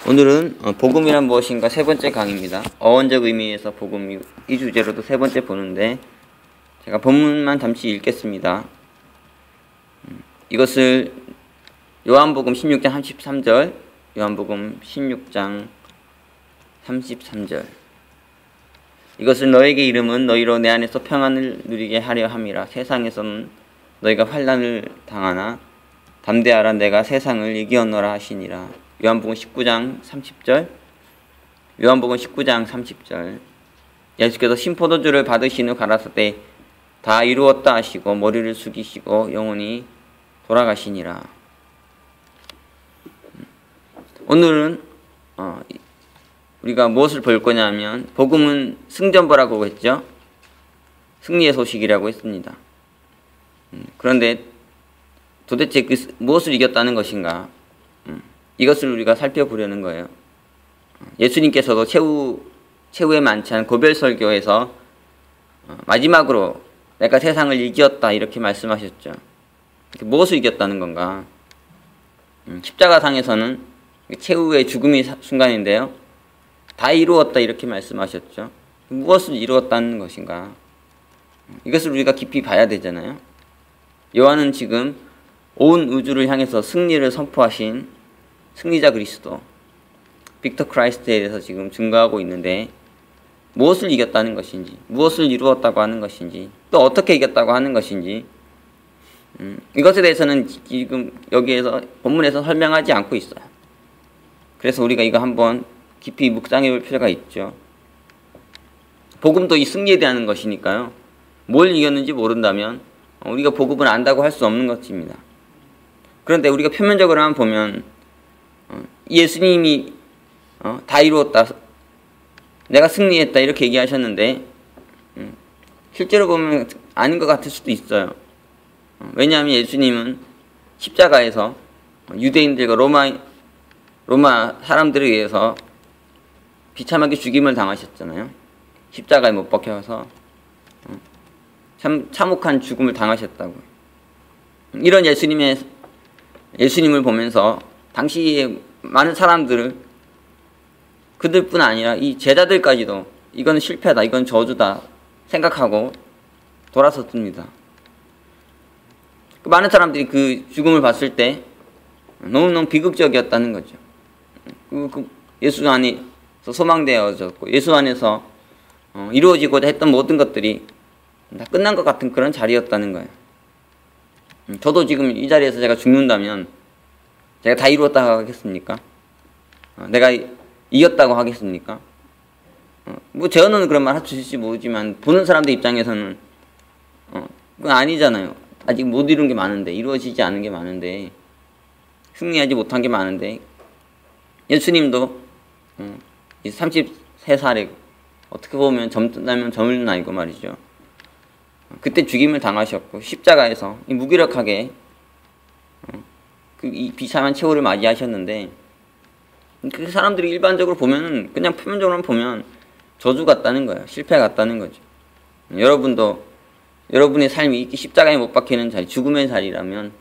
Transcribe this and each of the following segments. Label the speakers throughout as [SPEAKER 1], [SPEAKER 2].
[SPEAKER 1] 오늘은 복음이란 무엇인가 세 번째 강의입니다. 어원적 의미에서 복음 이 주제로도 세 번째 보는데 제가 본문만 잠시 읽겠습니다. 이것을 요한복음 16장 33절, 요한복음 16장 33절. 이것을 너에게 이름은 너희로 내 안에서 평안을 누리게 하려 함이라. 세상에서는 너희가 환난을 당하나 담대하라, 내가 세상을 이기었노라 하시니라. 요한복음 19장 30절, 요한복음 19장 30절. 예수께서 신포도주를 받으신 후 가라사대 다 이루었다 하시고 머리를 숙이시고 영원히 돌아가시니라. 오늘은 우리가 무엇을 볼 거냐면 복음은 승전보라고 했죠. 승리의 소식이라고 했습니다. 그런데 도대체 무엇을 이겼다는 것인가? 이것을 우리가 살펴보려는 거예요. 예수님께서도 최후의 만찬 고별설교에서 마지막으로 내가 세상을 이겼다 이렇게 말씀하셨죠. 무엇을 이겼다는 건가? 십자가상에서는 최후의 죽음의 순간인데요. 다 이루었다 이렇게 말씀하셨죠. 무엇을 이루었다는 것인가? 이것을 우리가 깊이 봐야 되잖아요. 요한은 지금 온 우주를 향해서 승리를 선포하신 승리자 그리스도, 빅터 크라이스트에 대해서 지금 증거하고 있는데 무엇을 이겼다는 것인지, 무엇을 이루었다고 하는 것인지, 또 어떻게 이겼다고 하는 것인지 이것에 대해서는 지금 여기에서 본문에서 설명하지 않고 있어요. 그래서 우리가 이거 한번 깊이 묵상해 볼 필요가 있죠. 복음도 이 승리에 대한 것이니까요. 뭘 이겼는지 모른다면 우리가 복음을 안다고 할 수 없는 것입니다. 그런데 우리가 표면적으로만 보면 예수님이 다 이루었다, 내가 승리했다 이렇게 얘기하셨는데 실제로 보면 아닌 것 같을 수도 있어요. 왜냐하면 예수님은 십자가에서 유대인들과 로마 사람들에 의해서 비참하게 죽임을 당하셨잖아요. 십자가에 못 박혀서 참 참혹한 죽음을 당하셨다고. 이런 예수님을 보면서 당시에 많은 사람들을, 그들뿐 아니라 이 제자들까지도 이건 실패다, 이건 저주다 생각하고 돌아섰습니다. 많은 사람들이 그 죽음을 봤을 때 너무너무 비극적이었다는 거죠. 예수 안에서 소망되어졌고 예수 안에서 이루어지고자 했던 모든 것들이 다 끝난 것 같은 그런 자리였다는 거예요. 저도 지금 이 자리에서 제가 죽는다면 제가 다 이루었다고 하겠습니까? 내가 이겼다고 하겠습니까? 뭐 제 언어는 그런 말 할 수 있을지 모르지만 보는 사람들 입장에서는 그건 아니잖아요. 아직 못 이룬 게 많은데, 이루어지지 않은 게 많은데, 승리하지 못한 게 많은데, 예수님도 33살에 어떻게 보면 젊다면 젊은 나이고 말이죠. 그때 죽임을 당하셨고 십자가에서 무기력하게 이 비참한 최후를 맞이하셨는데, 그 사람들이 일반적으로 보면은, 그냥 표면적으로 보면 저주 같다는 거예요. 실패 같다는 거죠. 여러분도 여러분의 삶이 십자가에 못 박히는 자리, 죽음의 자리라면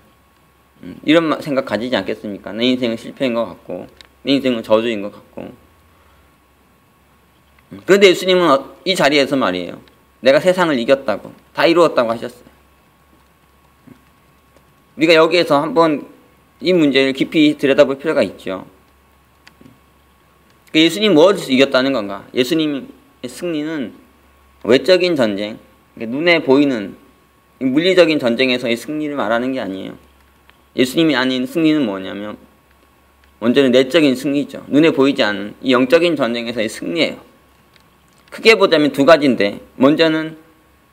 [SPEAKER 1] 이런 생각 가지지 않겠습니까? 내 인생은 실패인 것 같고 내 인생은 저주인 것 같고. 그런데 예수님은 이 자리에서 말이에요, 내가 세상을 이겼다고, 다 이루었다고 하셨어요. 우리가 여기에서 한번 이 문제를 깊이 들여다볼 필요가 있죠. 예수님이 무엇을 이겼다는 건가? 예수님의 승리는 외적인 전쟁, 눈에 보이는 물리적인 전쟁에서의 승리를 말하는 게 아니에요. 예수님이 아닌 승리는 뭐냐면 먼저는 내적인 승리죠. 눈에 보이지 않는 이 영적인 전쟁에서의 승리예요. 크게 보자면 두 가지인데, 먼저는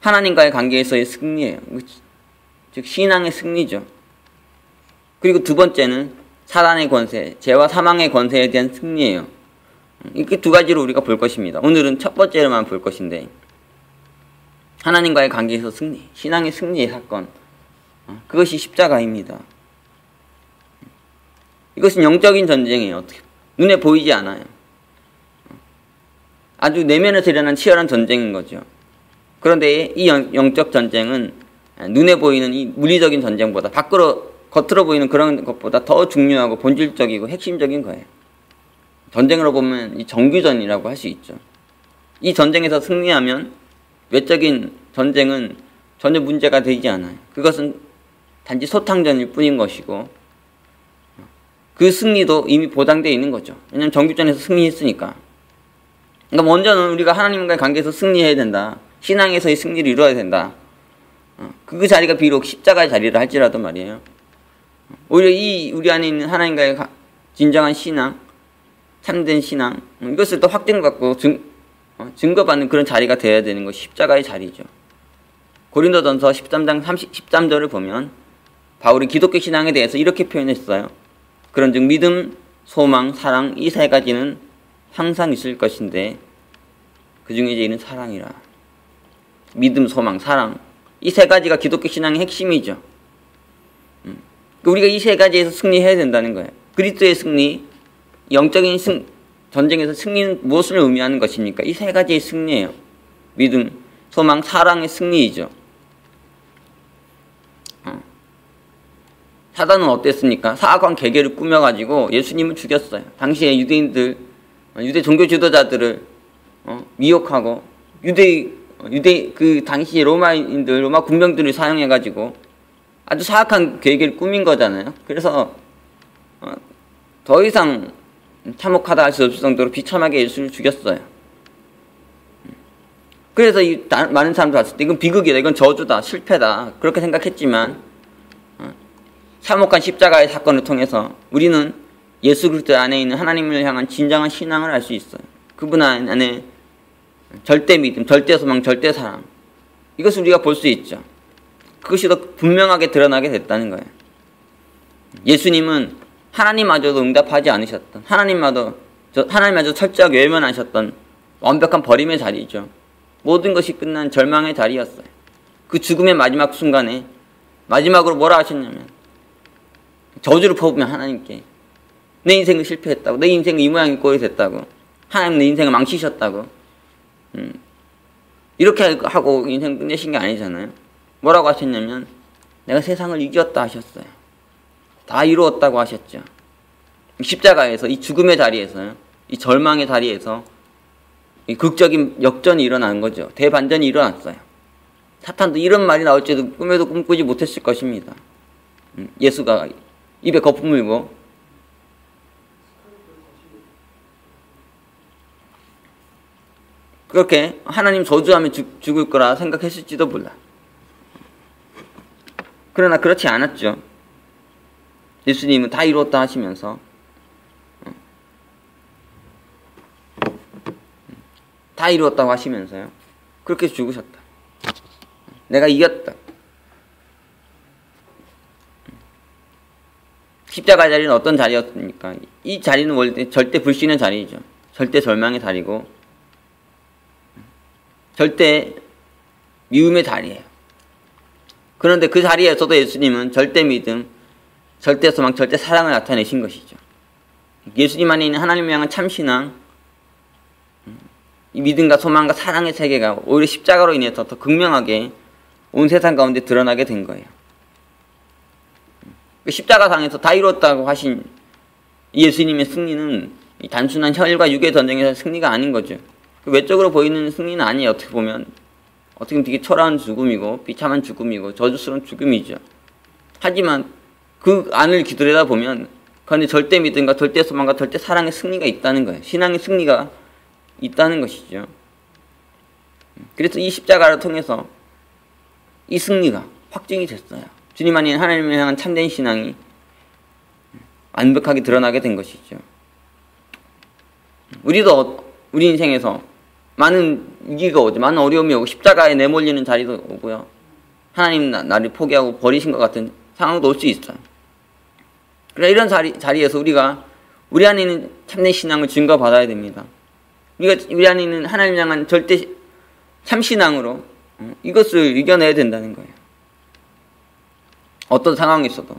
[SPEAKER 1] 하나님과의 관계에서의 승리예요. 즉 신앙의 승리죠. 그리고 두 번째는 사단의 권세, 죄와 사망의 권세에 대한 승리예요. 이렇게 두 가지로 우리가 볼 것입니다. 오늘은 첫 번째로만 볼 것인데, 하나님과의 관계에서 승리, 신앙의 승리의 사건, 그것이 십자가입니다. 이것은 영적인 전쟁이에요. 어떻게 눈에 보이지 않아요. 아주 내면에서 일어난 치열한 전쟁인 거죠. 그런데 이 영적 전쟁은 눈에 보이는 이 물리적인 전쟁보다, 겉으로 보이는 그런 것보다 더 중요하고 본질적이고 핵심적인 거예요. 전쟁으로 보면 이 정규전이라고 할 수 있죠. 이 전쟁에서 승리하면 외적인 전쟁은 전혀 문제가 되지 않아요. 그것은 단지 소탕전일 뿐인 것이고 그 승리도 이미 보장되어 있는 거죠. 왜냐하면 정규전에서 승리했으니까. 그러니까 먼저는 우리가 하나님과의 관계에서 승리해야 된다. 신앙에서의 승리를 이루어야 된다. 그 자리가 비록 십자가의 자리를 할지라도 말이에요. 오히려 우리 안에 있는 하나님과의 진정한 신앙, 참된 신앙, 이것을 또 확증받고 증거받는 그런 자리가 되어야 되는 것이 십자가의 자리죠. 고린도전서 13장 13절을 보면 바울이 기독교 신앙에 대해서 이렇게 표현했어요. 그런즉 믿음, 소망, 사랑 이 세 가지는 항상 있을 것인데 그 중에 이제는 사랑이라. 믿음, 소망, 사랑 이 세 가지가 기독교 신앙의 핵심이죠. 우리가 이 세 가지에서 승리해야 된다는 거예요. 그리스도의 승리, 영적인 전쟁에서 승리는 무엇을 의미하는 것입니까? 이 세 가지의 승리예요. 믿음, 소망, 사랑의 승리이죠. 사단은 어땠습니까? 사악한 계계를 꾸며가지고 예수님을 죽였어요. 당시에 유대인들, 유대 종교 지도자들을 미혹하고 그 당시 로마인들, 로마 군병들을 사용해가지고 아주 사악한 계획을 꾸민 거잖아요. 그래서 더 이상 참혹하다 할 수 없을 정도로 비참하게 예수를 죽였어요. 그래서 이 많은 사람들 봤을 때 이건 비극이다, 이건 저주다, 실패다 그렇게 생각했지만 참혹한 십자가의 사건을 통해서 우리는 예수 그리스도 안에 있는 하나님을 향한 진정한 신앙을 알 수 있어요. 그분 안에 절대 믿음, 절대 소망, 절대 사랑 이것을 우리가 볼 수 있죠. 그것이 더 분명하게 드러나게 됐다는 거예요. 예수님은 하나님마저도 응답하지 않으셨던, 하나님마저 철저하게 외면하셨던 완벽한 버림의 자리죠. 모든 것이 끝난 절망의 자리였어요. 그 죽음의 마지막 순간에 마지막으로 뭐라 하셨냐면 저주를 퍼부으면 하나님께 내 인생은 실패했다고, 내 인생은 이 모양이 꼴이 됐다고, 하나님 내 인생을 망치셨다고 이렇게 하고 인생 끝내신 게 아니잖아요. 뭐라고 하셨냐면 내가 세상을 이겼다 하셨어요. 다 이루었다고 하셨죠. 십자가에서 이 죽음의 자리에서요, 이 절망의 자리에서 이 극적인 역전이 일어난 거죠. 대반전이 일어났어요. 사탄도 이런 말이 나올지도 꿈에도 꿈꾸지 못했을 것입니다. 예수가 입에 거품 물고 그렇게 하나님 저주하면 죽을 거라 생각했을지도 몰라. 그러나 그렇지 않았죠. 예수님은 다 이루었다 하시면서 다 이루었다고 하시면서요, 그렇게 죽으셨다. 내가 이겼다. 십자가 자리는 어떤 자리였습니까? 이 자리는 원래 절대 불신의 자리죠. 절대 절망의 자리고 절대 미움의 자리예요. 그런데 그 자리에서도 예수님은 절대 믿음, 절대 소망, 절대 사랑을 나타내신 것이죠. 예수님 안에 있는 하나님을 향한 참신앙, 이 믿음과 소망과 사랑의 세계가 오히려 십자가로 인해서 더 극명하게 온 세상 가운데 드러나게 된 거예요. 십자가상에서 다 이뤘다고 하신 예수님의 승리는 단순한 혈과 육의 전쟁에서 승리가 아닌 거죠. 외적으로 보이는 승리는 아니에요. 어떻게 보면 되게 초라한 죽음이고 비참한 죽음이고 저주스러운 죽음이죠. 하지만 그 안을 들여다보면 그 안에 절대 믿음과 절대 소망과 절대 사랑의 승리가 있다는 거예요. 신앙의 승리가 있다는 것이죠. 그래서 이 십자가를 통해서 이 승리가 확증이 됐어요. 주님 안에 하나님을 향한 참된 신앙이 완벽하게 드러나게 된 것이죠. 우리도 우리 인생에서 많은 위기가 오죠. 많은 어려움이 오고 십자가에 내몰리는 자리도 오고요. 하나님 나를 포기하고 버리신 것 같은 상황도 올 수 있어요. 그러나 이런 자리에서 우리가 우리 안에 있는 참된 신앙을 증거받아야 됩니다. 우리 안에 있는 하나님 향한 절대 참신앙으로 이것을 이겨내야 된다는 거예요. 어떤 상황이 있어도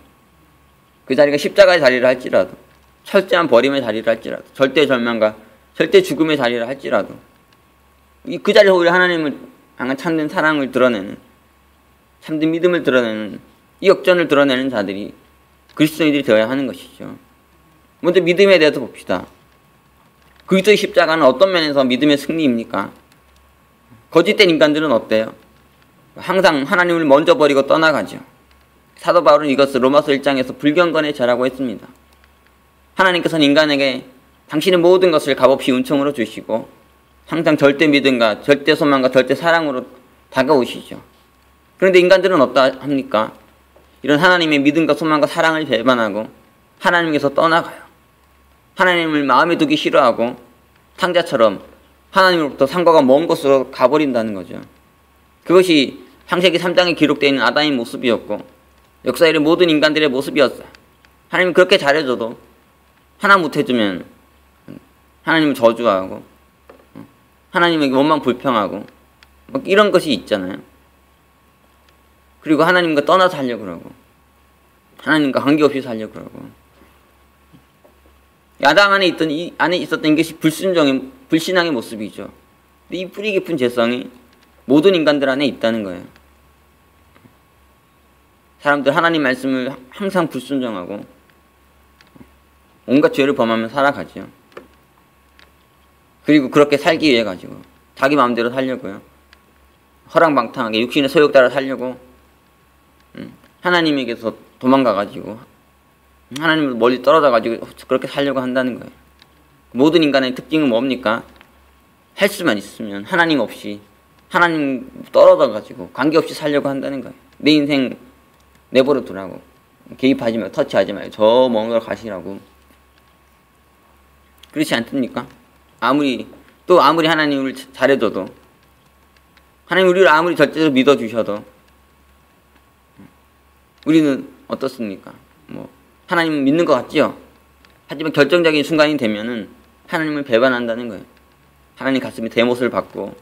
[SPEAKER 1] 그 자리가 십자가의 자리를 할지라도, 철저한 버림의 자리를 할지라도, 절대 절망과 절대 죽음의 자리를 할지라도 그 자리에서 오히려 하나님을 향한 참된 사랑을 드러내는, 참된 믿음을 드러내는, 이 역전을 드러내는 자들이 그리스도인들이 되어야 하는 것이죠. 먼저 믿음에 대해서 봅시다. 그리스도의 십자가는 어떤 면에서 믿음의 승리입니까? 거짓된 인간들은 어때요? 항상 하나님을 먼저 버리고 떠나가죠. 사도 바울은 이것을 로마서 1장에서 불경건의 죄라고 했습니다. 하나님께서는 인간에게 당신의 모든 것을 값없이 은총으로 주시고 항상 절대 믿음과 절대 소망과 절대 사랑으로 다가오시죠. 그런데 인간들은 어떠합니까? 이런 하나님의 믿음과 소망과 사랑을 배반하고 하나님께서 떠나가요. 하나님을 마음에 두기 싫어하고 탕자처럼 하나님으로부터 상과가 먼 곳으로 가버린다는 거죠. 그것이 창세기 3장에 기록되어 있는 아담의 모습이었고 역사의 모든 인간들의 모습이었어요. 하나님이 그렇게 잘해줘도 하나 못해주면 하나님을 저주하고 하나님에게 원망 불평하고 이런 것이 있잖아요. 그리고 하나님과 떠나서 살려고 그러고 하나님과 관계없이 살려고 그러고 아담 안에 있었던 이것이 불신앙의 모습이죠. 근데 이 뿌리 깊은 죄성이 모든 인간들 안에 있다는 거예요. 사람들 하나님 말씀을 항상 불순종하고 온갖 죄를 범하며 살아가죠. 그리고 그렇게 살기 위해 가지고 자기 마음대로 살려고요. 허랑방탕하게 육신의 소욕 따라 살려고 하나님에게서 도망가가지고 하나님을 멀리 떨어져가지고 그렇게 살려고 한다는 거예요. 모든 인간의 특징은 뭡니까? 할 수만 있으면 하나님 없이 하나님 떨어져가지고 관계없이 살려고 한다는 거예요. 내 인생 내버려 두라고. 개입하지 말고 터치하지 말고 저 먼 걸 가시라고. 그렇지 않습니까? 아무리 하나님을 잘해줘도 하나님 우리를 아무리 절대로 믿어주셔도 우리는 어떻습니까? 하나님 믿는 것 같지요? 하지만 결정적인 순간이 되면은 하나님을 배반한다는 거예요. 하나님 가슴에 대못을 받고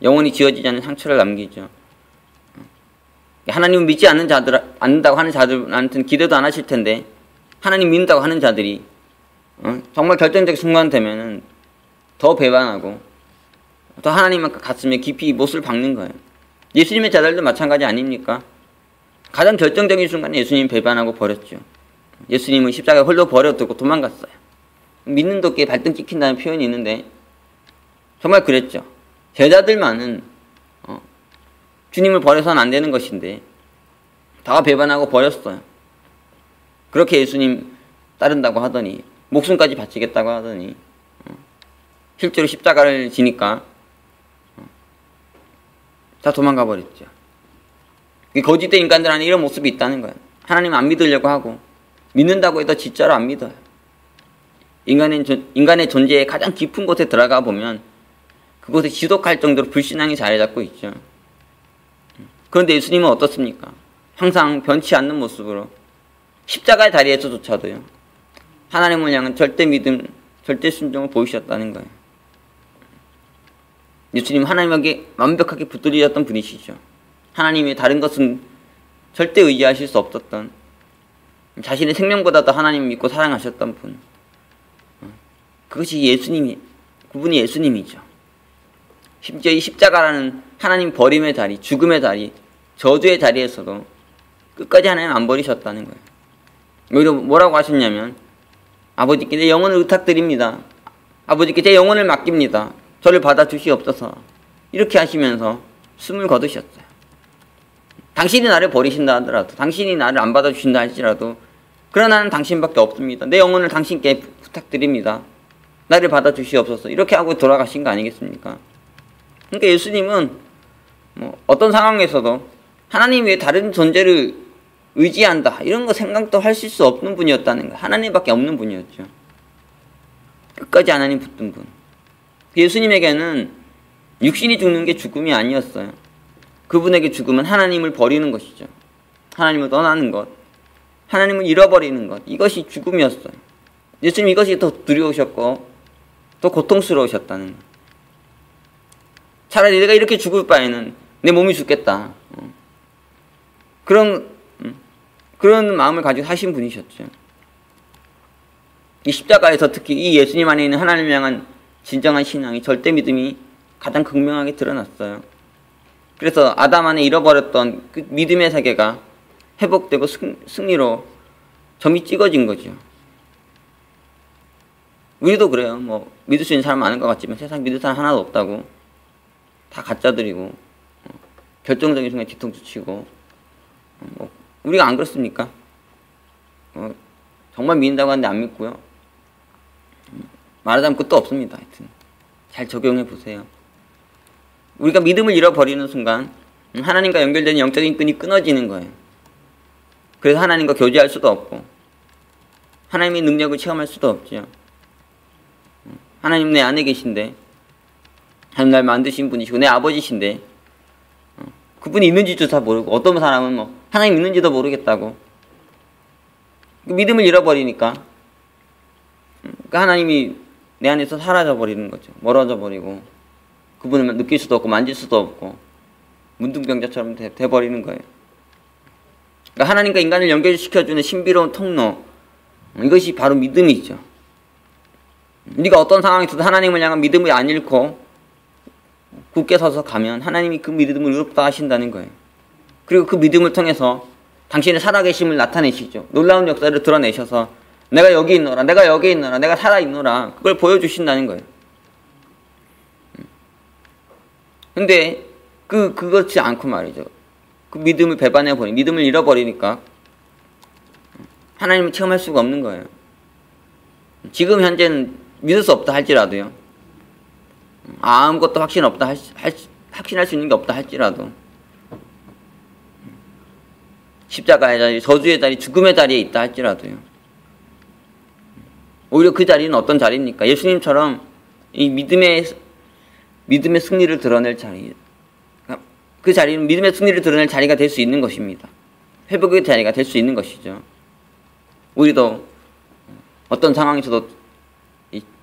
[SPEAKER 1] 영원히 지워지지 않는 상처를 남기죠. 하나님을 믿지 않는다고 하는 자들한테는 기대도 안 하실 텐데 하나님 믿는다고 하는 자들이 정말 결정적인 순간 되면은 더 배반하고 또 하나님 가슴에 깊이 못을 박는 거예요. 예수님의 자들도 마찬가지 아닙니까? 가장 결정적인 순간에 예수님 배반하고 버렸죠. 예수님은 십자가에 홀로 버려두고 도망갔어요. 믿는 도끼에 발등 찍힌다는 표현이 있는데 정말 그랬죠. 제자들만은 주님을 버려서는 안 되는 것인데 다 배반하고 버렸어요. 그렇게 예수님 따른다고 하더니 목숨까지 바치겠다고 하더니 실제로 십자가를 지니까 다 도망가 버렸죠. 거짓된 인간들 안에 이런 모습이 있다는 거예요. 하나님 안 믿으려고 하고 믿는다고 해도 진짜로 안 믿어요. 인간의 존재의 가장 깊은 곳에 들어가 보면 그곳에 지독할 정도로 불신앙이 자리 잡고 있죠. 그런데 예수님은 어떻습니까? 항상 변치 않는 모습으로 십자가의 자리에서조차도요. 하나님을 향한 절대 믿음, 절대 순종을 보이셨다는 거예요. 예수님은 하나님에게 완벽하게 붙들리셨던 분이시죠. 하나님의 다른 것은 절대 의지하실 수 없었던 자신의 생명보다도 하나님을 믿고 사랑하셨던 분. 그것이 그분이 예수님이죠. 심지어 이 십자가라는 하나님 버림의 자리, 죽음의 자리, 저주의 자리에서도 끝까지 하나님 안 버리셨다는 거예요. 오히려 뭐라고 하셨냐면 아버지께 내 영혼을 의탁드립니다. 아버지께 제 영혼을 맡깁니다. 저를 받아주시옵소서. 이렇게 하시면서 숨을 거두셨어요. 당신이 나를 버리신다 하더라도 당신이 나를 안 받아주신다 할지라도 그러나 나는 당신밖에 없습니다. 내 영혼을 당신께 부탁드립니다. 나를 받아주시옵소서. 이렇게 하고 돌아가신 거 아니겠습니까? 그러니까 예수님은 어떤 상황에서도 하나님 외에 다른 존재를 의지한다 이런 거 생각도 하실 수 없는 분이었다는 거예요. 하나님밖에 없는 분이었죠. 끝까지 하나님 붙든 분. 예수님에게는 육신이 죽는 게 죽음이 아니었어요. 그분에게 죽음은 하나님을 버리는 것이죠. 하나님을 떠나는 것, 하나님을 잃어버리는 것, 이것이 죽음이었어요. 예수님 이것이 더 두려우셨고 더 고통스러우셨다는 거예요. 차라리 내가 이렇게 죽을 바에는 내 몸이 죽겠다. 그런 마음을 가지고 사신 분이셨죠. 이 십자가에서 특히 이 예수님 안에 있는 하나님을 향한 진정한 신앙이 절대 믿음이 가장 극명하게 드러났어요. 그래서 아담 안에 잃어버렸던 그 믿음의 세계가 회복되고 승리로 점이 찍어진 거죠. 우리도 그래요. 뭐 믿을 수 있는 사람 많은 것 같지만 세상 믿을 사람 하나도 없다고. 다 가짜들이고 결정적인 순간에 뒤통수 치고 뭐 우리가 안 그렇습니까? 정말 믿는다고 하는데 안 믿고요. 말하자면 끝도 없습니다. 하여튼 잘 적용해 보세요. 우리가 믿음을 잃어버리는 순간 하나님과 연결되는 영적인 끈이 끊어지는 거예요. 그래서 하나님과 교제할 수도 없고 하나님의 능력을 체험할 수도 없죠. 하나님 내 안에 계신데 하나님 날 만드신 분이시고 내 아버지신데 그분이 있는지조차 모르고 어떤 사람은 뭐 하나님 있는지도 모르겠다고 믿음을 잃어버리니까 하나님이 내 안에서 사라져 버리는 거죠. 멀어져 버리고 그분을 느낄 수도 없고 만질 수도 없고 문둥병자처럼 돼버리는 거예요. 그러니까 하나님과 인간을 연결시켜주는 신비로운 통로, 이것이 바로 믿음이죠. 우리가 어떤 상황에서도 하나님을 향한 믿음을 안 잃고 굳게 서서 가면 하나님이 그 믿음을 의롭다 하신다는 거예요. 그리고 그 믿음을 통해서 당신의 살아계심을 나타내시죠. 놀라운 역사를 드러내셔서 내가 여기 있노라, 내가 여기 있노라, 내가 살아있노라, 그걸 보여주신다는 거예요. 근데 그렇지 않고 말이죠. 그 믿음을 배반해버리니, 믿음을 잃어버리니까 하나님을 체험할 수가 없는 거예요. 지금 현재는 믿을 수 없다 할지라도요. 아무것도 확신할 수 있는 게 없다 할지라도 십자가의 자리, 저주의 자리, 죽음의 자리에 있다 할지라도요. 오히려 그 자리는 어떤 자리입니까? 예수님처럼 이 믿음의 승리를 드러낼 자리, 그 자리는 믿음의 승리를 드러낼 자리가 될 수 있는 것입니다. 회복의 자리가 될 수 있는 것이죠. 우리도 어떤 상황에서도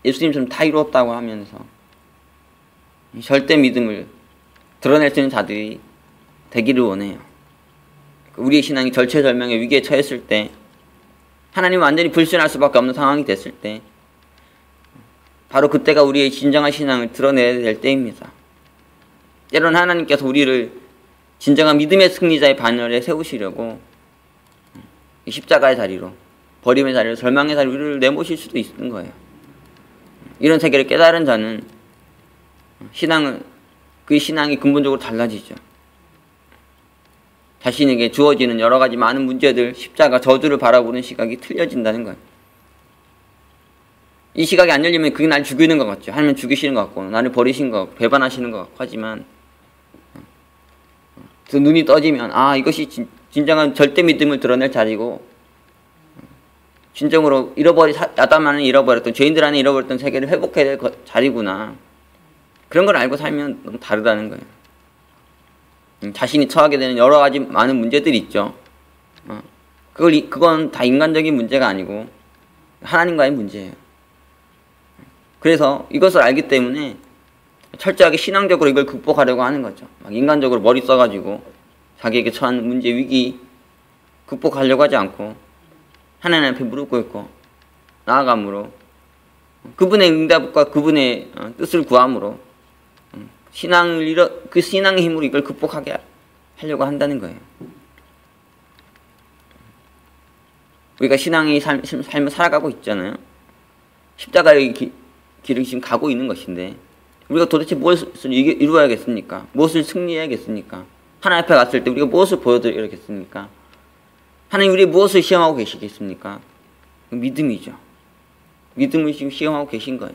[SPEAKER 1] 예수님처럼 다 이루었다고 하면서 절대 믿음을 드러낼 수 있는 자들이 되기를 원해요. 우리의 신앙이 절체절명의 위기에 처했을 때, 하나님을 완전히 불신할 수밖에 없는 상황이 됐을 때, 바로 그때가 우리의 진정한 신앙을 드러내야 될 때입니다. 때로는 하나님께서 우리를 진정한 믿음의 승리자의 반열에 세우시려고 십자가의 자리로, 버림의 자리로, 절망의 자리로 우리를 내모실 수도 있는 거예요. 이런 세계를 깨달은 자는 그 신앙이 근본적으로 달라지죠. 자신에게 주어지는 여러 가지 많은 문제들, 십자가, 저주를 바라보는 시각이 틀려진다는 거예요. 이 시각이 안 열리면 그게 날 죽이는 것 같죠. 하나님 죽이시는 것 같고, 나를 버리신 것 같고, 배반하시는 것 같고 하지만 그 눈이 떠지면 이것이 진정한 절대 믿음을 드러낼 자리고, 진정으로 아담 안에 잃어버렸던, 죄인들 안에 잃어버렸던 세계를 회복해야 될 자리구나. 그런 걸 알고 살면 너무 다르다는 거예요. 자신이 처하게 되는 여러 가지 많은 문제들이 있죠. 그건 다 인간적인 문제가 아니고 하나님과의 문제예요. 그래서 이것을 알기 때문에 철저하게 신앙적으로 이걸 극복하려고 하는 거죠. 막 인간적으로 머리 써가지고 자기에게 처한 문제, 위기 극복하려고 하지 않고 하나님 앞에 무릎 꿇고 나아감으로 그분의 응답과 그분의 뜻을 구함으로 그 신앙의 힘으로 이걸 극복하게 하려고 한다는 거예요. 우리가 신앙의 삶을 살아가고 있잖아요. 십자가의 길을 지금 가고 있는 것인데 우리가 도대체 무엇을 이루어야겠습니까? 무엇을 승리해야겠습니까? 하나님 앞에 갔을 때 우리가 무엇을 보여드려야겠습니까? 하나님 우리 무엇을 시험하고 계시겠습니까? 믿음이죠. 믿음을 지금 시험하고 계신 거예요.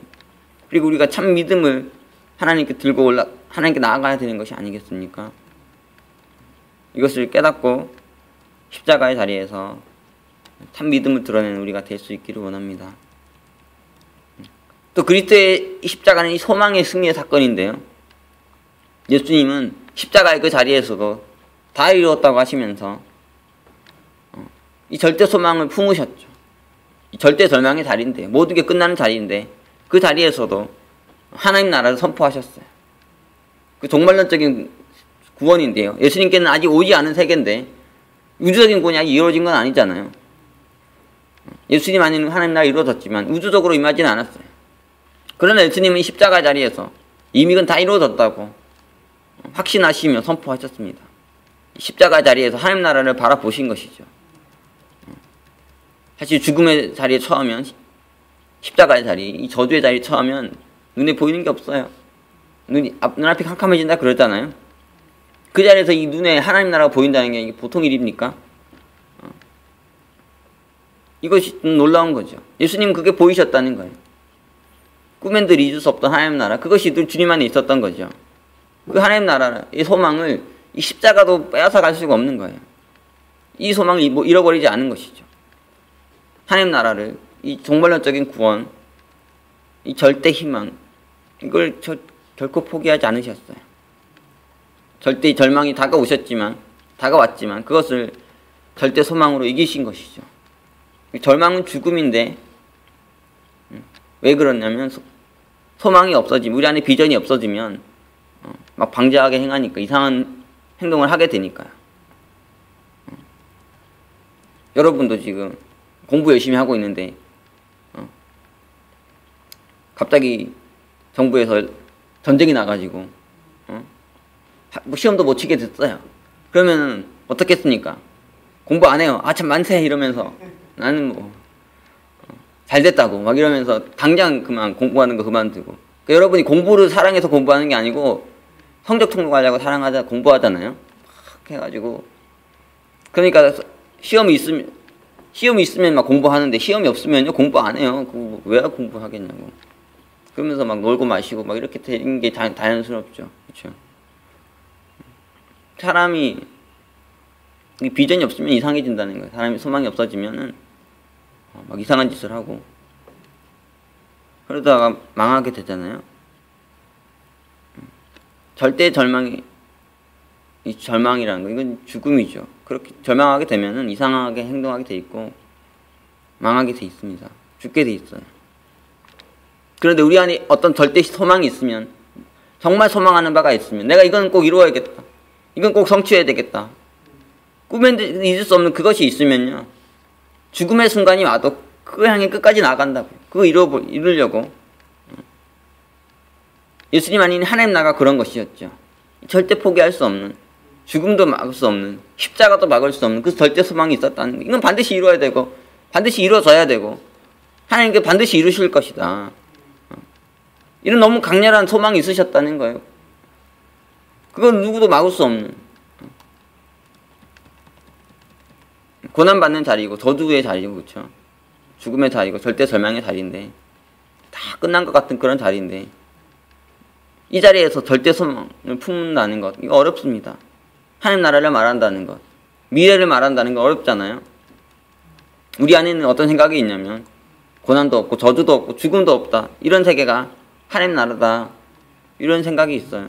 [SPEAKER 1] 그리고 우리가 참 믿음을 하나님께 하나님께 나아가야 되는 것이 아니겠습니까? 이것을 깨닫고 십자가의 자리에서 참 믿음을 드러내는 우리가 될 수 있기를 원합니다. 또 그리스도의 십자가는 이 소망의 승리의 사건인데요. 예수님은 십자가의 그 자리에서도 다 이루었다고 하시면서 이 절대 소망을 품으셨죠. 이 절대 절망의 자리인데, 모든 게 끝나는 자리인데 그 자리에서도 하나님 나라를 선포하셨어요. 그 종말론적인 구원인데요. 예수님께는 아직 오지 않은 세계인데 우주적인 구원이 아직 이루어진 건 아니잖아요. 예수님 안에는 하나님 나라 이루어졌지만 우주적으로 임하지는 않았어요. 그러나 예수님은 십자가 자리에서 이미 그건 다 이루어졌다고 확신하시며 선포하셨습니다. 십자가 자리에서 하나님 나라를 바라보신 것이죠. 사실 죽음의 자리에 처하면 십자가의 자리, 이 저주의 자리 처하면 눈에 보이는 게 없어요. 눈앞이 캄캄해진다 그러잖아요. 그 자리에서 이 눈에 하나님 나라가 보인다는 게 이게 보통 일입니까? 이것이 놀라운 거죠. 예수님 그게 보이셨다는 거예요. 꿈엔들 잊을 수 없던 하나님 나라, 그것이 늘 주님 안에 있었던 거죠. 그 하나님 나라의 소망을 이 십자가도 빼앗아 갈 수가 없는 거예요. 이 소망을 잃어버리지 않은 것이죠. 하나님 나라를, 이 종말론적인 구원, 이 절대 희망, 이걸 결코 포기하지 않으셨어요. 절대 절망이 다가왔지만 그것을 절대 소망으로 이기신 것이죠. 절망은 죽음인데 왜 그러냐면 소망이 없어지면, 우리 안에 비전이 없어지면 막 방자하게 행하니까, 이상한 행동을 하게 되니까요. 여러분도 지금 공부 열심히 하고 있는데 갑자기 정부에서 전쟁이 나가지고 뭐 시험도 못 치게 됐어요. 그러면 어떻겠습니까? 공부 안 해요. 아 참 만세 이러면서 나는 뭐 잘 됐다고 막 이러면서 당장 그만 공부하는 거 그만두고. 그러니까 여러분이 공부를 사랑해서 공부하는 게 아니고 성적 통과하려고 사랑하자 공부하잖아요. 막 해가지고, 그러니까 시험이 있으면 막 공부하는데 시험이 없으면요 공부 안 해요. 그거 왜 공부하겠냐고. 그러면서 막 놀고 마시고 막 이렇게 되는 게 자연스럽죠. 그렇죠? 사람이 비전이 없으면 이상해진다는 거예요. 사람이 소망이 없어지면은 막 이상한 짓을 하고 그러다가 망하게 되잖아요. 절대 절망이, 이 절망이라는 거, 이건 죽음이죠. 그렇게 절망하게 되면은 이상하게 행동하게 돼 있고 망하게 돼 있습니다. 죽게 돼 있어요. 그런데 우리 안에 어떤 절대 소망이 있으면, 정말 소망하는 바가 있으면, 내가 이건 꼭 이루어야겠다, 이건 꼭 성취해야 되겠다, 꿈에는 잊을 수 없는 그것이 있으면요, 죽음의 순간이 와도 그거 향해 끝까지 나간다고. 그거 이루려고. 예수님 아닌 하나님 나라가 그런 것이었죠. 절대 포기할 수 없는, 죽음도 막을 수 없는, 십자가도 막을 수 없는 그 절대 소망이 있었다는 거. 이건 반드시 이루어야 되고 반드시 이루어져야 되고 하나님께 반드시 이루실 것이다. 이런 너무 강렬한 소망이 있으셨다는 거예요. 그건 누구도 막을 수 없는, 고난받는 자리이고 저주의 자리고, 그렇죠? 죽음의 자리고 절대 절망의 자리인데, 다 끝난 것 같은 그런 자리인데, 이 자리에서 절대 소망을 품는다는 것, 이거 어렵습니다. 하나님 나라를 말한다는 것, 미래를 말한다는 거 어렵잖아요. 우리 안에는 어떤 생각이 있냐면 고난도 없고 저주도 없고 죽음도 없다, 이런 세계가 하나님 나라다, 이런 생각이 있어요.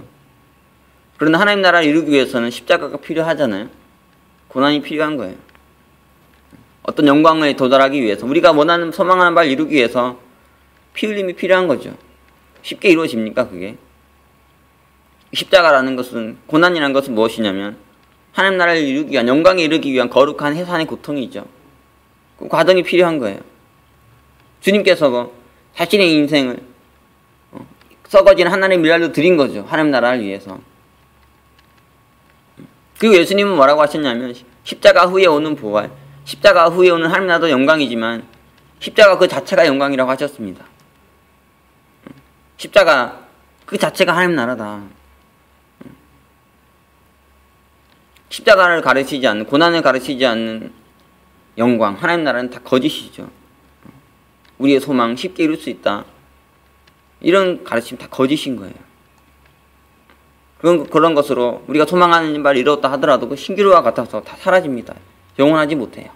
[SPEAKER 1] 그런데 하나님 나라를 이루기 위해서는 십자가가 필요하잖아요. 고난이 필요한 거예요. 어떤 영광에 도달하기 위해서, 우리가 원하는 소망하는 바를 이루기 위해서 피 흘림이 필요한 거죠. 쉽게 이루어집니까 그게? 십자가라는 것은, 고난이라는 것은 무엇이냐면 하나님 나라를 이루기 위한, 영광에 이르기 위한 거룩한 해산의 고통이죠. 그 과정이 필요한 거예요. 주님께서 자신의 인생을 썩어진 하나님의 밀랄로 드린 거죠. 하나님 나라를 위해서. 그리고 예수님은 뭐라고 하셨냐면, 십자가 후에 오는 부활, 십자가 후에 오는 하나님 나라도 영광이지만 십자가 그 자체가 영광이라고 하셨습니다. 십자가 그 자체가 하나님 나라다. 십자가를 가르치지 않는, 고난을 가르치지 않는 영광, 하나님 나라는 다 거짓이죠. 우리의 소망 쉽게 이룰 수 있다, 이런 가르침 다 거짓인 거예요. 그런 것으로 우리가 소망하는 바를 이루었다 하더라도 그 신기루와 같아서 다 사라집니다. 영원하지 못해요.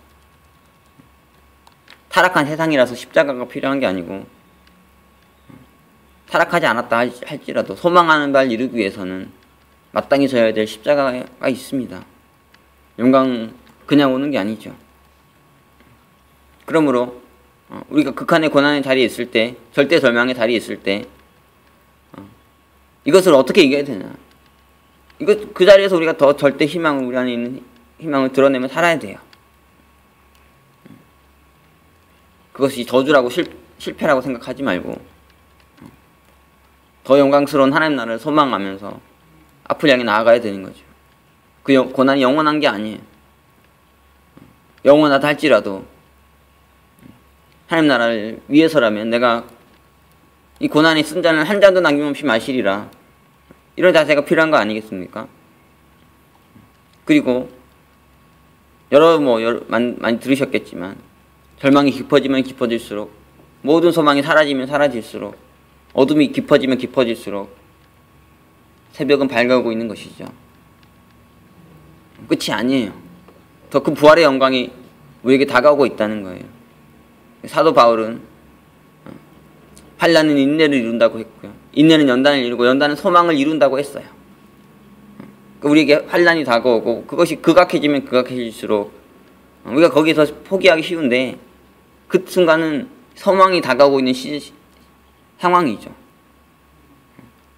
[SPEAKER 1] 타락한 세상이라서 십자가가 필요한 게 아니고, 타락하지 않았다 할지라도 소망하는 바를 이루기 위해서는 마땅히 져야 될 십자가가 있습니다. 영광 그냥 오는 게 아니죠. 그러므로 우리가 극한의 고난의 자리에 있을 때, 절대 절망의 자리에 있을 때 이것을 어떻게 이겨야 되나, 그 자리에서 우리가 더 절대 희망을, 우리 안에 있는 희망을 드러내며 살아야 돼요. 그것이 저주라고 실패라고 생각하지 말고 더 영광스러운 하나님 나라를 소망하면서 앞을 향해 나아가야 되는 거죠. 그 고난이 영원한 게 아니에요. 영원하다 할지라도 하나님 나라를 위해서라면 내가 이 고난이 쓴 잔을 한 잔도 남김없이 마시리라. 이런 자세가 필요한 거 아니겠습니까? 그리고 많이 들으셨겠지만 절망이 깊어지면 깊어질수록 모든 소망이 사라지면 사라질수록 어둠이 깊어지면 깊어질수록 새벽은 밝아오고 있는 것이죠. 끝이 아니에요. 더 큰 부활의 영광이 우리에게 다가오고 있다는 거예요. 사도 바울은 환난은 인내를 이룬다고 했고요. 인내는 연단을 이루고 연단은 소망을 이룬다고 했어요. 우리에게 환난이 다가오고 그것이 극악해지면 극악해질수록 우리가 거기서 포기하기 쉬운데 그 순간은 소망이 다가오고 있는 상황이죠.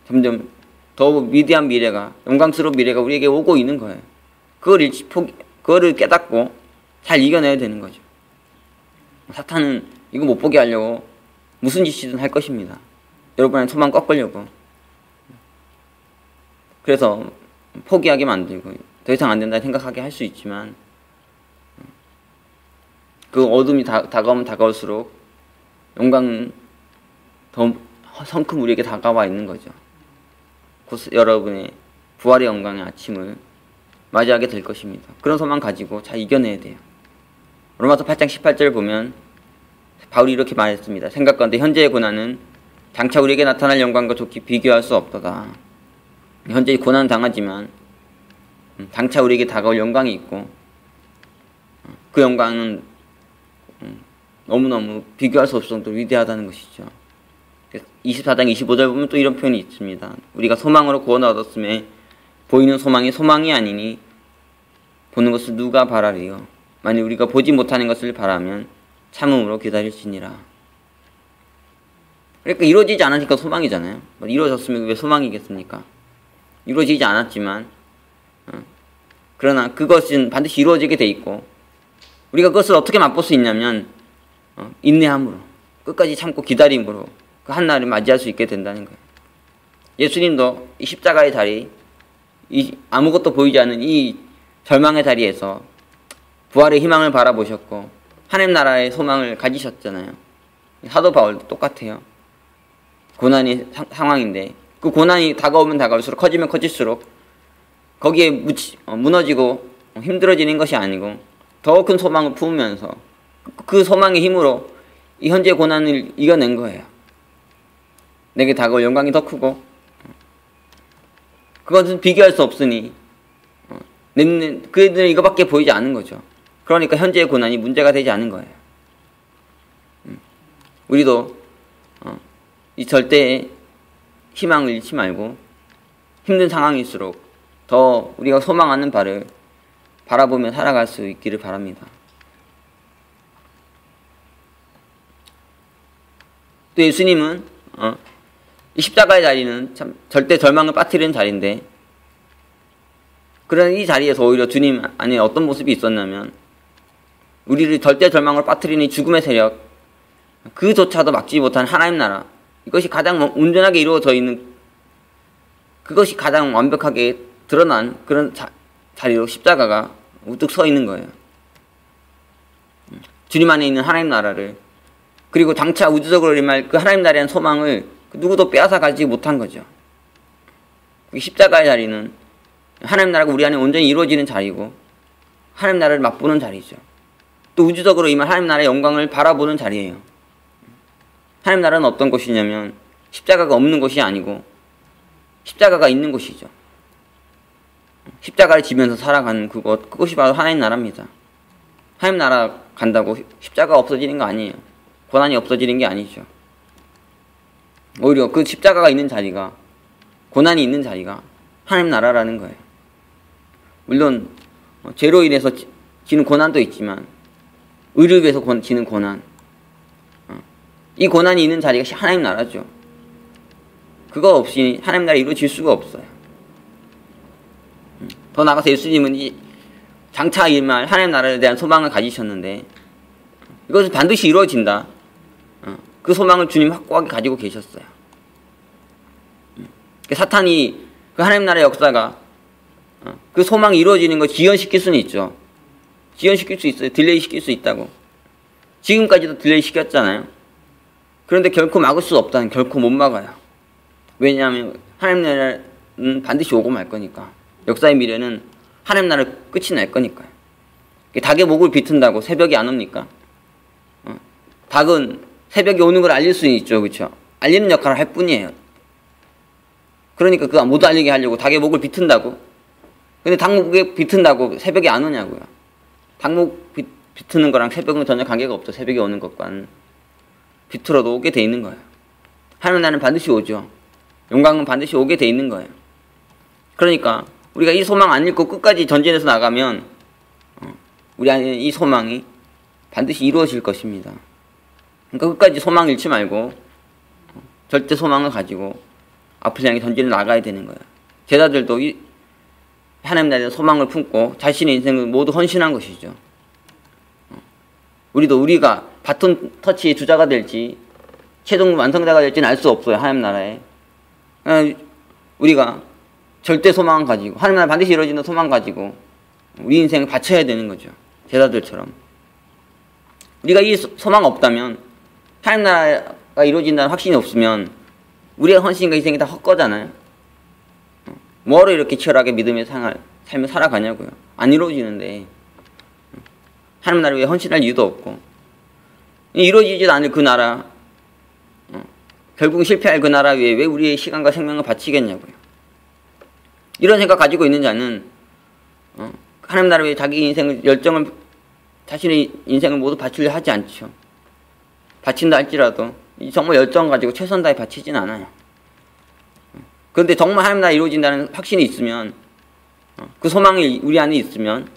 [SPEAKER 1] 점점 더 위대한 미래가, 영광스러운 미래가 우리에게 오고 있는 거예요. 그거를 깨닫고 잘 이겨내야 되는 거죠. 사탄은 이거 못 보게 하려고 무슨 짓이든 할 것입니다. 여러분의 소망 꺾으려고. 그래서 포기하게 만들고 더 이상 안 된다 생각하게 할 수 있지만 그 어둠이 다가오면 다가올수록 영광은 더 성큼 우리에게 다가와 있는 거죠. 곧 여러분의 부활의 영광의 아침을 맞이하게 될 것입니다. 그런 소망 가지고 잘 이겨내야 돼요. 로마서 8장 18절을 보면 바울이 이렇게 말했습니다. 생각건대 현재의 고난은 장차 우리에게 나타날 영광과 좋게 비교할 수 없도다. 현재 고난은 당하지만 장차 우리에게 다가올 영광이 있고 그 영광은 너무너무 비교할 수 없을 정도로 위대하다는 것이죠. 24장 25절 보면 또 이런 표현이 있습니다. 우리가 소망으로 구원을 얻었음에 보이는 소망이 소망이 아니니 보는 것을 누가 바라리요. 만일 우리가 보지 못하는 것을 바라면 참음으로 기다릴지니라. 그러니까 이루어지지 않으니까 소망이잖아요. 이루어졌으면 왜 소망이겠습니까? 이루어지지 않았지만 그러나 그것은 반드시 이루어지게 돼 있고 우리가 그것을 어떻게 맛볼 수 있냐면 인내함으로 끝까지 참고 기다림으로 그 한날을 맞이할 수 있게 된다는 거예요. 예수님도 이 십자가의 자리, 이 아무것도 보이지 않는 이 절망의 자리에서 부활의 희망을 바라보셨고 하나님 나라의 소망을 가지셨잖아요. 사도 바울도 똑같아요. 고난이 상황인데 그 고난이 다가오면 다가올수록 커지면 커질수록 거기에 무너지고 힘들어지는 것이 아니고 더 큰 소망을 품으면서 그 소망의 힘으로 이 현재 고난을 이겨낸 거예요. 내게 다가올 영광이 더 크고 그것은 비교할 수 없으니 그들은 이거밖에 보이지 않는 거죠. 그러니까 현재의 고난이 문제가 되지 않은 거예요. 우리도 이 절대의 희망을 잃지 말고 힘든 상황일수록 더 우리가 소망하는 바를 바라보며 살아갈 수 있기를 바랍니다. 또 예수님은 이 십자가의 자리는 참 절대 절망을 빠뜨리는 자리인데 그런 이 자리에서 오히려 주님 안에 어떤 모습이 있었냐면 우리를 절대 절망을 빠뜨리는 이 죽음의 세력 그조차도 막지 못한 하나님 나라 이것이 가장 온전하게 이루어져 있는 그것이 가장 완벽하게 드러난 그런 자리로 십자가가 우뚝 서 있는 거예요. 주님 안에 있는 하나님 나라를 그리고 장차 우주적으로 임할 그 하나님 나라에 대한 소망을 누구도 빼앗아 가지 못한 거죠. 이 십자가의 자리는 하나님 나라가 우리 안에 온전히 이루어지는 자리고 하나님 나라를 맛보는 자리죠. 또 우주적으로 임할 하나님 나라의 영광을 바라보는 자리예요. 하나님 나라는 어떤 곳이냐면 십자가가 없는 곳이 아니고 십자가가 있는 곳이죠. 십자가를 지면서 살아가는 그것이 바로 하나님 나라입니다. 하나님 나라 간다고 십자가가 없어지는 거 아니에요. 고난이 없어지는 게 아니죠. 오히려 그 십자가가 있는 자리가 고난이 있는 자리가 하나님 나라라는 거예요. 물론 죄로 인해서 지는 고난도 있지만 의를 위해서 지는 고난 이 고난이 있는 자리가 하나님 나라죠. 그거 없이 하나님 나라 이루어질 수가 없어요. 더 나아가서 예수님은 이 장차 임할 하나님 나라에 대한 소망을 가지셨는데 이것은 반드시 이루어진다. 그 소망을 주님 확고하게 가지고 계셨어요. 사탄이 그 하나님 나라의 역사가 그 소망이 이루어지는 걸 지연시킬 수는 있죠. 지연시킬 수 있어요. 딜레이 시킬 수 있다고. 지금까지도 딜레이 시켰잖아요. 그런데 결코 막을 수 없다는, 결코 못 막아요. 왜냐하면 하나님 나라는 반드시 오고 말 거니까. 역사의 미래는 하나님 나라 끝이 날 거니까요. 닭의 목을 비튼다고 새벽이 안 옵니까? 닭은 새벽이 오는 걸 알릴 수는 있죠. 그렇죠? 알리는 역할을 할 뿐이에요. 그러니까 그거 못 알리게 하려고 닭의 목을 비튼다고. 근데 닭 목에 비튼다고 새벽이 안 오냐고요. 닭 목 비트는 거랑 새벽은 전혀 관계가 없죠. 새벽이 오는 것과는. 비틀어도 오게 돼 있는 거예요. 하나님 나라는 반드시 오죠. 영광은 반드시 오게 돼 있는 거예요. 그러니까 우리가 이 소망 안 잃고 끝까지 전진해서 나가면 우리 안에 이 소망이 반드시 이루어질 것입니다. 그러니까 끝까지 소망 잃지 말고 절대 소망을 가지고 앞을 향해 전진해 나가야 되는 거예요. 제자들도 이 하나님 나라에 소망을 품고 자신의 인생을 모두 헌신한 것이죠. 우리가 바톤 터치의 주자가 될지 최종 완성자가 될지는 알 수 없어요. 하나님 나라에. 우리가 절대 소망을 가지고 하나님 나라 반드시 이루어지는 소망 가지고 우리 인생을 바쳐야 되는 거죠. 제자들처럼. 우리가 이 소망 없다면 하나님 나라가 이루어진다는 확신이 없으면 우리의 헌신과 희생이 다 헛거잖아요. 뭐로 이렇게 치열하게 믿음의 삶을 살아가냐고요. 안 이루어지는데 하나님 나라를 위해 헌신할 이유도 없고 이루어지지도 않을 그 나라, 결국 실패할 그 나라 위해 왜 우리의 시간과 생명을 바치겠냐고요. 이런 생각 가지고 있는 자는 하나님 나라 위해 자기 인생을 자신의 인생을 모두 바치려 하지 않죠. 바친다 할지라도 정말 열정 가지고 최선 다해 바치진 않아요. 그런데 정말 하나님 나라 이루어진다는 확신이 있으면, 그 소망이 우리 안에 있으면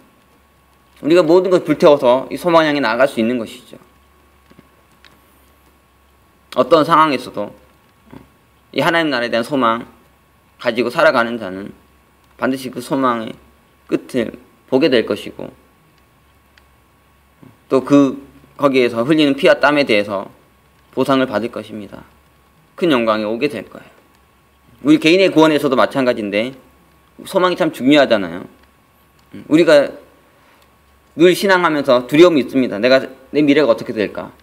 [SPEAKER 1] 우리가 모든 걸 불태워서 이 소망 향해 나아갈 수 있는 것이죠. 어떤 상황에서도 이 하나님 나라에 대한 소망 가지고 살아가는 자는 반드시 그 소망의 끝을 보게 될 것이고 또 거기에서 흘리는 피와 땀에 대해서 보상을 받을 것입니다. 큰 영광이 오게 될 거예요. 우리 개인의 구원에서도 마찬가지인데 소망이 참 중요하잖아요. 우리가 늘 신앙하면서 두려움이 있습니다. 내 미래가 어떻게 될까?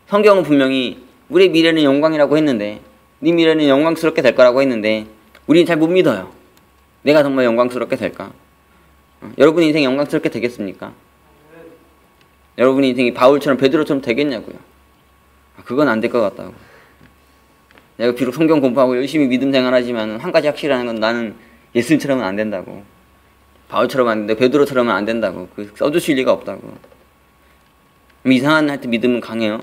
[SPEAKER 1] 성경은 분명히 우리의 미래는 영광이라고 했는데, 네 미래는 영광스럽게 될 거라고 했는데 우리는 잘 못 믿어요. 내가 정말 영광스럽게 될까? 여러분 인생이 영광스럽게 되겠습니까? 여러분 인생이 바울처럼 베드로처럼 되겠냐고요. 그건 안 될 것 같다고. 내가 비록 성경 공부하고 열심히 믿음 생활하지만 한 가지 확실한 건 나는 예수님처럼은 안 된다고. 바울처럼 안 된다, 베드로처럼은 안 된다고. 그 써주실 리가 없다고. 이상한 하여튼 믿음은 강해요.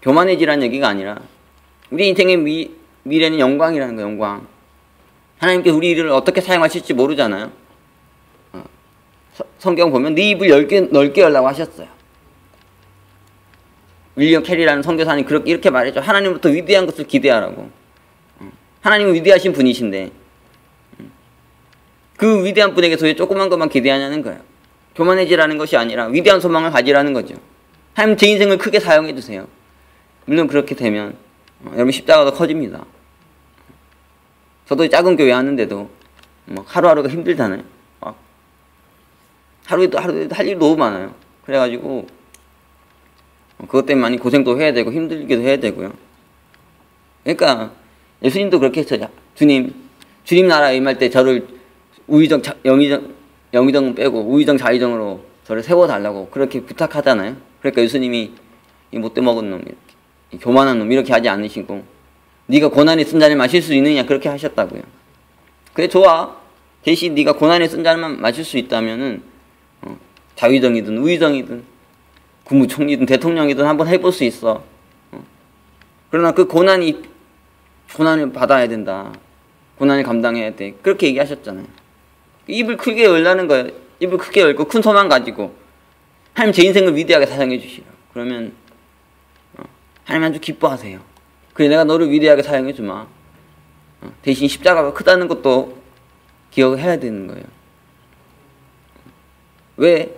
[SPEAKER 1] 교만해지라는 얘기가 아니라 우리 인생의 미래는 영광이라는 거예요. 영광. 하나님께서 우리 일을 어떻게 사용하실지 모르잖아요. 성경 보면 네 입을 넓게 열라고 하셨어요. 윌리엄 캐리라는 선교사님 이렇게 말했죠. 하나님부터 위대한 것을 기대하라고. 하나님은 위대하신 분이신데 그 위대한 분에게서 왜 조그만 것만 기대하냐는 거예요. 교만해지라는 것이 아니라 위대한 소망을 가지라는 거죠. 하나님 제 인생을 크게 사용해 주세요. 물론 그렇게 되면 여러분 십자가가 커집니다. 저도 작은 교회 하는데도 하루하루가 힘들잖아요. 하루에도 할 일이 너무 많아요. 그래가지고 그것 때문에 많이 고생도 해야 되고 힘들기도 해야 되고요. 그러니까 예수님도 그렇게 했어요. 주님 나라에 임할 때 저를 영의정은 빼고 우의정 자의정으로 저를 세워달라고 그렇게 부탁하잖아요. 그러니까 예수님이 이 못돼 먹은 놈, 이 교만한 놈 이렇게 하지 않으시고 네가 고난에 쓴 잔을 마실 수 있느냐 그렇게 하셨다고요. 그래 좋아. 대신 네가 고난에 쓴 잔만 마실 수 있다면은 자의정이든 우의정이든 국무총리든 대통령이든 한번 해볼 수 있어. 그러나 그 고난을 받아야 된다. 고난을 감당해야 돼. 그렇게 얘기하셨잖아요. 입을 크게 열라는 거예요. 입을 크게 열고 큰 소망 가지고 하나님 제 인생을 위대하게 사용해 주시라. 그러면 하나님 아주 기뻐하세요. 그래 내가 너를 위대하게 사용해 주마. 대신 십자가가 크다는 것도 기억해야 되는 거예요. 왜?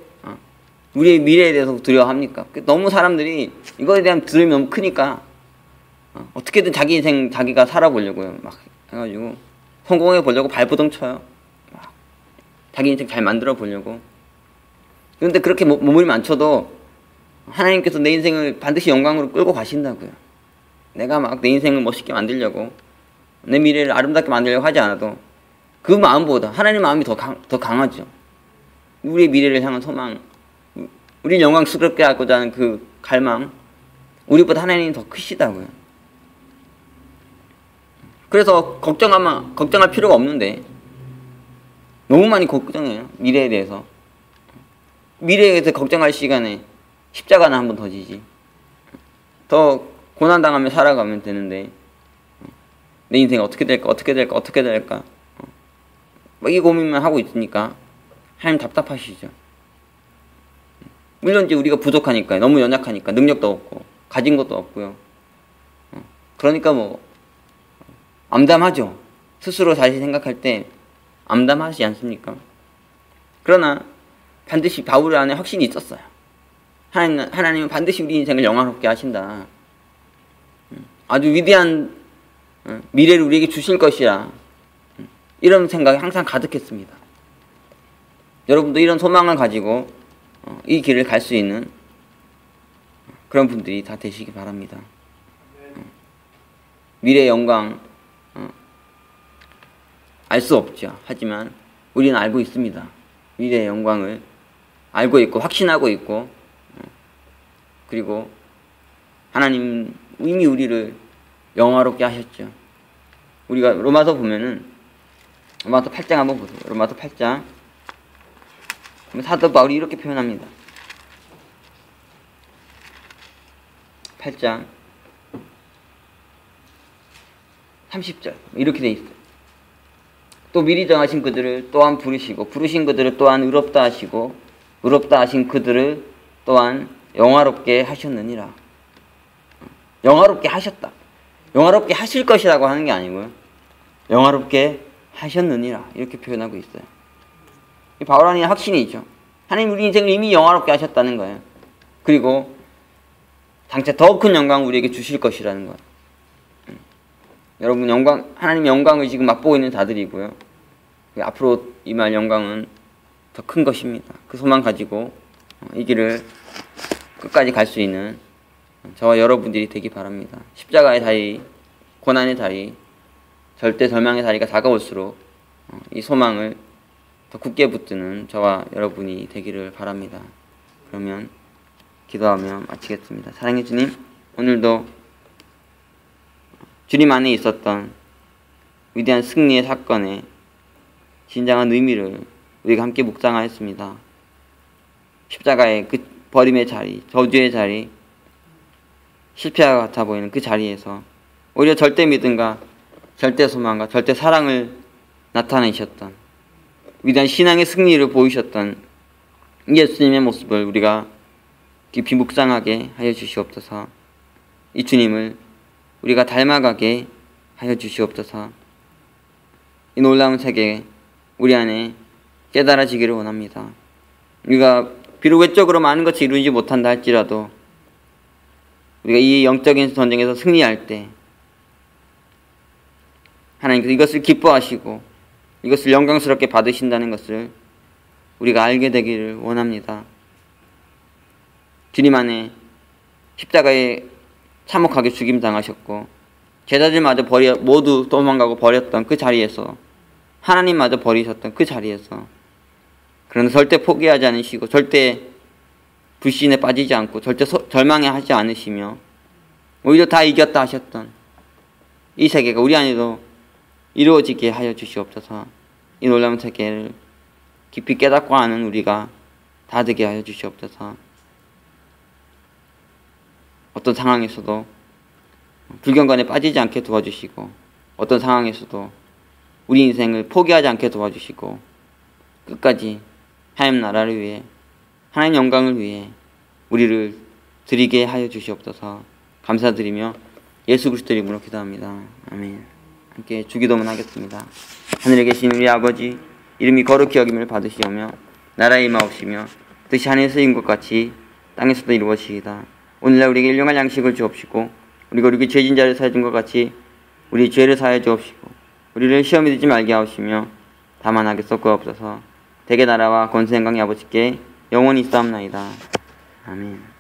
[SPEAKER 1] 우리의 미래에 대해서 두려워합니까? 너무 사람들이 이거에 대한 두려움이 너무 크니까 어떻게든 자기 인생 자기가 살아보려고요. 막 해가지고 성공해 보려고 발버둥 쳐요. 막 자기 인생 잘 만들어 보려고. 그런데 그렇게 몸을 맞춰도 하나님께서 내 인생을 반드시 영광으로 끌고 가신다고요. 내가 막 내 인생을 멋있게 만들려고, 내 미래를 아름답게 만들려고 하지 않아도 그 마음보다 하나님 마음이 더 강하죠. 우리의 미래를 향한 소망, 우리를 영광스럽게 하고자 하는 그 갈망, 우리보다 하나님이 더 크시다고요. 그래서 걱정할 필요가 없는데 너무 많이 걱정해요. 미래에 대해서. 미래에 대해서 걱정할 시간에 십자가는 한 번 더 지지. 더 고난당하며 살아가면 되는데 내 인생이 어떻게 될까 이 고민만 하고 있으니까 하나님 답답하시죠. 물론 이제 우리가 부족하니까, 너무 연약하니까, 능력도 없고 가진 것도 없고요. 그러니까 뭐 암담하죠. 스스로 다시 생각할 때 암담하지 않습니까? 그러나 반드시 바울 안에 확신이 있었어요. 하나님은 반드시 우리 인생을 영화롭게 하신다. 아주 위대한 미래를 우리에게 주실 것이라, 이런 생각이 항상 가득했습니다. 여러분도 이런 소망을 가지고 이 길을 갈 수 있는 그런 분들이 다 되시기 바랍니다. 미래의 영광 알 수 없죠. 하지만 우리는 알고 있습니다. 미래의 영광을 알고 있고 확신하고 있고, 그리고 하나님 이미 우리를 영화롭게 하셨죠. 우리가 로마서 보면은, 로마서 8장 한번 보세요. 로마서 8장. 사도 바울이 이렇게 표현합니다. 8장 30절 이렇게 돼 있어요. 또 미리 정하신 그들을 또한 부르시고, 부르신 그들을 또한 의롭다 하시고, 의롭다 하신 그들을 또한 영화롭게 하셨느니라. 영화롭게 하셨다. 영화롭게 하실 것이라고 하는 게 아니고요. 영화롭게 하셨느니라 이렇게 표현하고 있어요. 이 바울 안에 확신이죠. 하나님 우리 인생을 이미 영화롭게 하셨다는 거예요. 그리고 장차 더 큰 영광을 우리에게 주실 것이라는 거예요. 여러분, 하나님 영광을 지금 맛보고 있는 자들이고요. 앞으로 임할 영광은 더 큰 것입니다. 그 소망 가지고 이 길을 끝까지 갈 수 있는 저와 여러분들이 되기 바랍니다. 십자가의 다리, 고난의 다리, 절대 절망의 다리가 다가올수록 이 소망을 더 굳게 붙드는 저와 여러분이 되기를 바랍니다. 그러면 기도하며 마치겠습니다. 사랑의 주님, 오늘도 주님 안에 있었던 위대한 승리의 사건의 진정한 의미를 우리가 함께 묵상하였습니다. 십자가의 그 버림의 자리, 저주의 자리, 실패와 같아 보이는 그 자리에서 오히려 절대 믿음과 절대 소망과 절대 사랑을 나타내셨던 위대한 신앙의 승리를 보이셨던 예수님의 모습을 우리가 깊이 묵상하게 하여 주시옵소서. 이 주님을 우리가 닮아가게 하여 주시옵소서. 이 놀라운 세계 우리 안에 깨달아지기를 원합니다. 우리가 비록 외적으로 많은 것이 이루지 못한다 할지라도 우리가 이 영적인 전쟁에서 승리할 때 하나님께서 이것을 기뻐하시고 이것을 영광스럽게 받으신다는 것을 우리가 알게 되기를 원합니다. 주님 안에 십자가에 참혹하게 죽임당하셨고 제자들마저 모두 도망가고 버렸던 그 자리에서, 하나님마저 버리셨던 그 자리에서, 그러나 절대 포기하지 않으시고 절대 불신에 빠지지 않고 절대 절망해 하지 않으시며 오히려 다 이겼다 하셨던 이 세계가 우리 안에도 이루어지게 하여 주시옵소서. 이 놀라운 세계를 깊이 깨닫고 아는 우리가 다 되게 하여 주시옵소서. 어떤 상황에서도 불경건에 빠지지 않게 도와주시고, 어떤 상황에서도 우리 인생을 포기하지 않게 도와주시고, 끝까지 하나님 나라를 위해, 하나님 영광을 위해 우리를 드리게 하여 주시옵소서. 감사드리며 예수 그리스도 이름으로 기도합니다. 아멘. 함께 주기도문 하겠습니다. 하늘에 계신 우리 아버지, 이름이 거룩히 여김을 받으시오며 나라에 임하옵시며 뜻이 하늘에서 이룬 것 같이 땅에서도 이루어지이다. 오늘날 우리에게 일용할 양식을 주옵시고 우리가 우리 죄진 자를 사해 준 것 같이 우리 죄를 사해 주옵시고 우리를 시험에 들지 말게 하옵시며 다만 악에서 섞어옵소서. 대개 나라와 권세 영광이 아버지께 영원히 있사옵나이다. 아멘.